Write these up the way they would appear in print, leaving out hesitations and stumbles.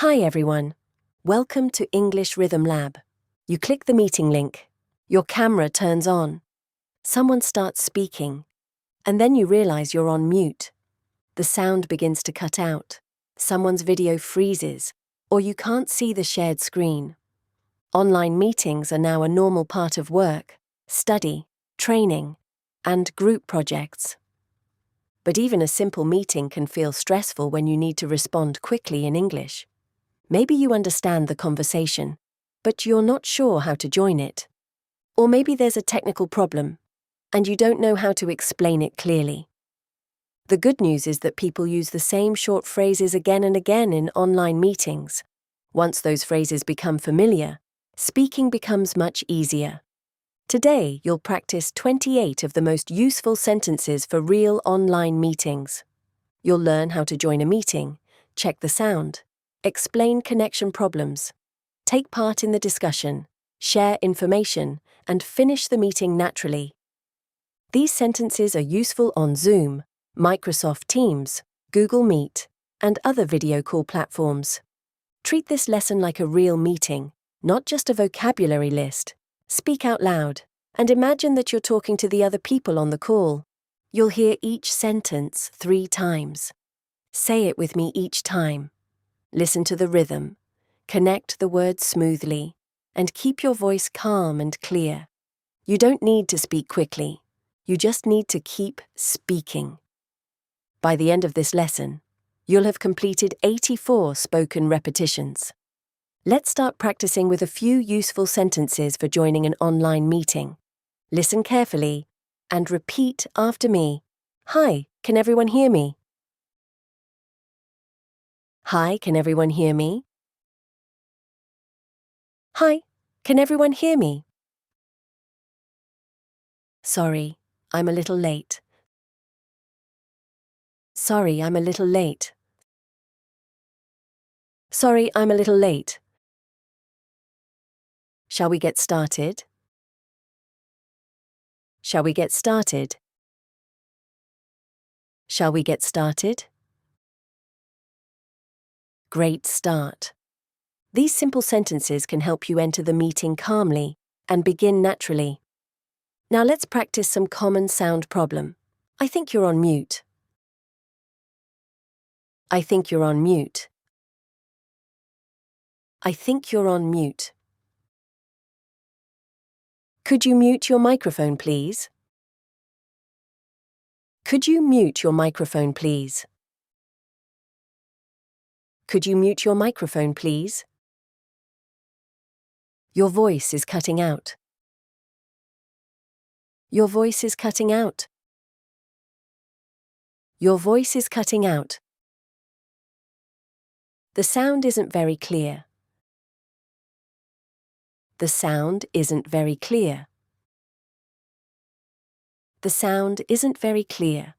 Hi everyone. Welcome to English Rhythm Lab. You click the meeting link. Your camera turns on. Someone starts speaking. And then you realize you're on mute. The sound begins to cut out. Someone's video freezes. Or you can't see the shared screen. Online meetings are now a normal part of work, study, training, and group projects. But even a simple meeting can feel stressful when you need to respond quickly in English. Maybe you understand the conversation, but you're not sure how to join it. Or maybe there's a technical problem, and you don't know how to explain it clearly. The good news is that people use the same short phrases again and again in online meetings. Once those phrases become familiar, speaking becomes much easier. Today, you'll practice 28 of the most useful sentences for real online meetings. You'll learn how to join a meeting, check the sound, explain connection problems, take part in the discussion, share information, and finish the meeting naturally. These sentences are useful on Zoom, Microsoft Teams, Google Meet, and other video call platforms. Treat this lesson like a real meeting, not just a vocabulary list. Speak out loud, and imagine that you're talking to the other people on the call. You'll hear each sentence 3 times. Say it with me each time. Listen to the rhythm, connect the words smoothly, and keep your voice calm and clear. You don't need to speak quickly. You just need to keep speaking. By the end of this lesson, you'll have completed 84 spoken repetitions. Let's start practicing with a few useful sentences for joining an online meeting. Listen carefully and repeat after me. Hi, can everyone hear me? Hi, can everyone hear me? Hi, can everyone hear me? Sorry, I'm a little late. Sorry, I'm a little late. Sorry, I'm a little late. Shall we get started? Shall we get started? Shall we get started? Great start. These simple sentences can help you enter the meeting calmly and begin naturally. Now let's practice some common sound problem. I think you're on mute. I think you're on mute. I think you're on mute. Could you mute your microphone, please? Could you mute your microphone, please? Could you mute your microphone, please? Your voice is cutting out. Your voice is cutting out. Your voice is cutting out. The sound isn't very clear. The sound isn't very clear. The sound isn't very clear.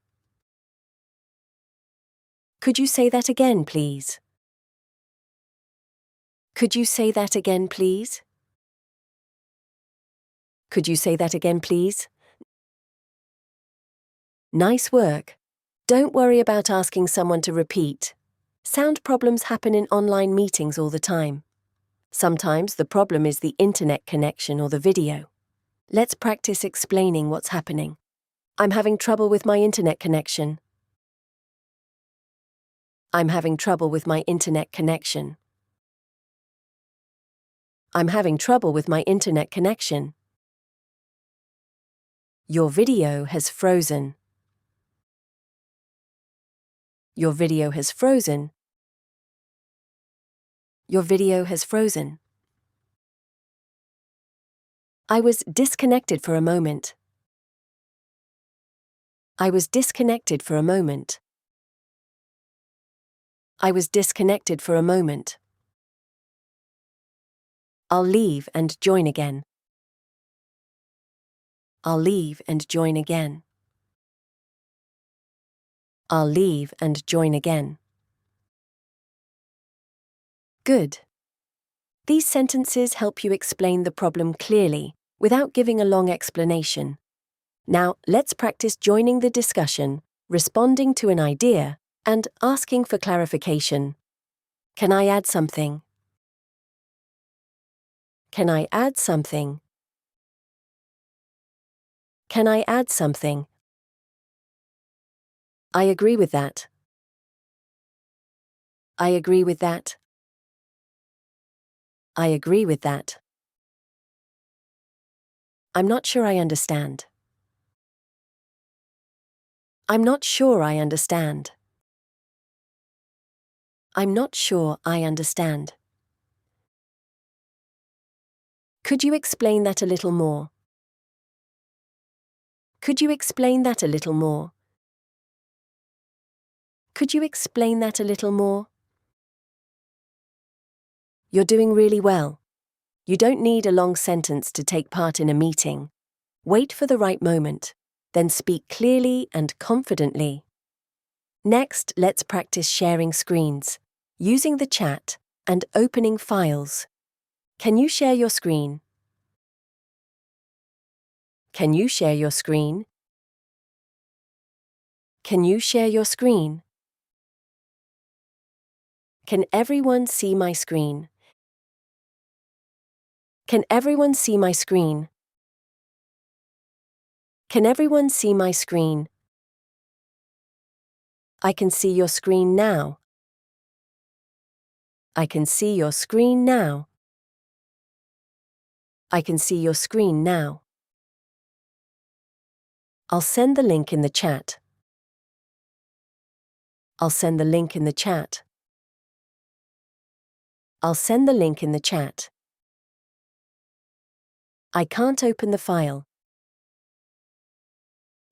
Could you say that again, please? Could you say that again, please? Could you say that again, please? Nice work. Don't worry about asking someone to repeat. Sound problems happen in online meetings all the time. Sometimes the problem is the internet connection or the video. Let's practice explaining what's happening. I'm having trouble with my internet connection. I'm having trouble with my internet connection. I'm having trouble with my internet connection. Your video has frozen. Your video has frozen. Your video has frozen. I was disconnected for a moment. I was disconnected for a moment. I was disconnected for a moment. I'll leave and join again. I'll leave and join again. I'll leave and join again. Good. These sentences help you explain the problem clearly without giving a long explanation. Now, let's practice joining the discussion, responding to an idea, and asking for clarification. Can I add something? Can I add something? Can I add something? I agree with that. I agree with that. I agree with that. I'm not sure I understand. I'm not sure I understand. I'm not sure I understand. Could you explain that a little more? Could you explain that a little more? Could you explain that a little more? You're doing really well. You don't need a long sentence to take part in a meeting. Wait for the right moment, then speak clearly and confidently. Next, let's practice sharing screens, using the chat, and opening files. Can you share your screen? Can you share your screen? Can you share your screen? Can everyone see my screen? Can everyone see my screen? Can everyone see my screen? I can see your screen now. I can see your screen now. I can see your screen now. I'll send the link in the chat. I'll send the link in the chat. I'll send the link in the chat. I can't open the file.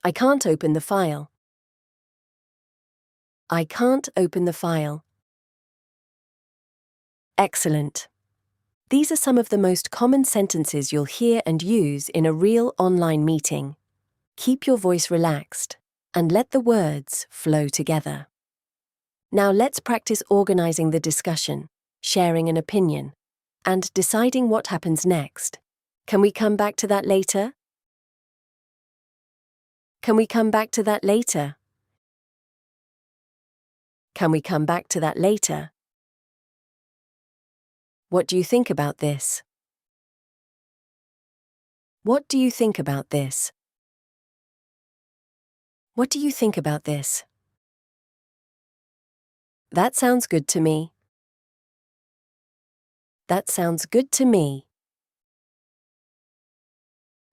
I can't open the file. I can't open the file. Excellent. These are some of the most common sentences you'll hear and use in a real online meeting. Keep your voice relaxed and let the words flow together. Now let's practice organizing the discussion, sharing an opinion, and deciding what happens next. Can we come back to that later? Can we come back to that later? Can we come back to that later? What do you think about this? What do you think about this? What do you think about this? That sounds good to me. That sounds good to me.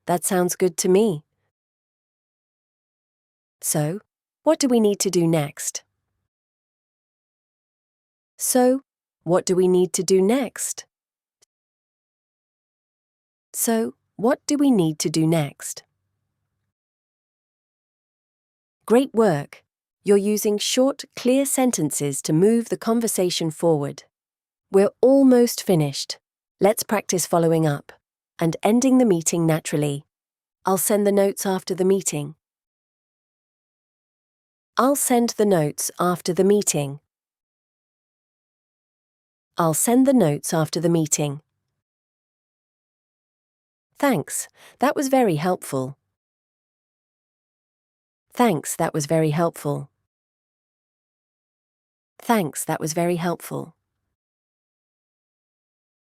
That sounds good to me. So, what do we need to do next? So, what do we need to do next? So, what do we need to do next? Great work! You're using short, clear sentences to move the conversation forward. We're almost finished. Let's practice following up and ending the meeting naturally. I'll send the notes after the meeting. I'll send the notes after the meeting. I'll send the notes after the meeting. Thanks, that was very helpful. Thanks, that was very helpful. Thanks, that was very helpful.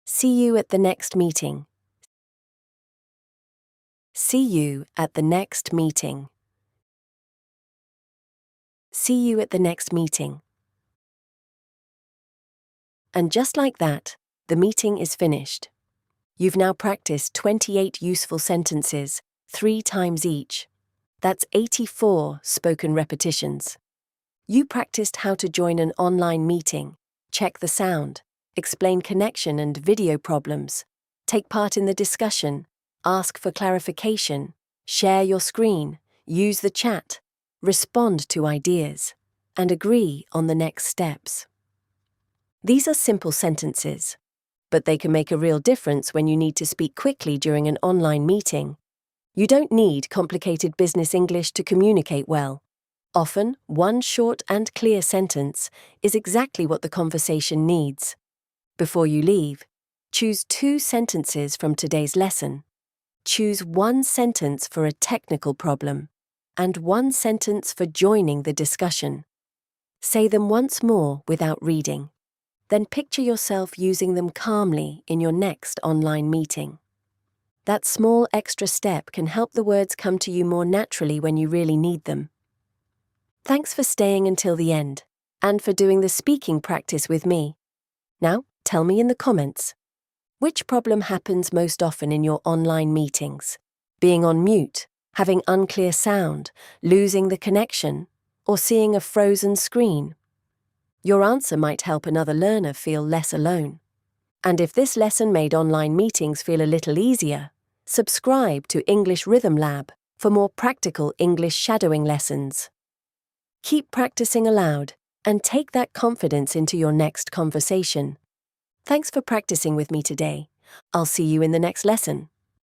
See you at the next meeting. See you at the next meeting. See you at the next meeting. And just like that, the meeting is finished. You've now practiced 28 useful sentences, 3 times each. That's 84 spoken repetitions. You practiced how to join an online meeting, check the sound, explain connection and video problems, take part in the discussion, ask for clarification, share your screen, use the chat, respond to ideas, and agree on the next steps. These are simple sentences, but they can make a real difference when you need to speak quickly during an online meeting. You don't need complicated business English to communicate well. Often, one short and clear sentence is exactly what the conversation needs. Before you leave, choose 2 sentences from today's lesson. Choose 1 sentence for a technical problem, and 1 sentence for joining the discussion. Say them once more without reading. Then picture yourself using them calmly in your next online meeting. That small extra step can help the words come to you more naturally when you really need them. Thanks for staying until the end, and for doing the speaking practice with me. Now, tell me in the comments, which problem happens most often in your online meetings? Being on mute, having unclear sound, losing the connection, or seeing a frozen screen? Your answer might help another learner feel less alone. And if this lesson made online meetings feel a little easier, subscribe to English Rhythm Lab for more practical English shadowing lessons. Keep practicing aloud and take that confidence into your next conversation. Thanks for practicing with me today. I'll see you in the next lesson.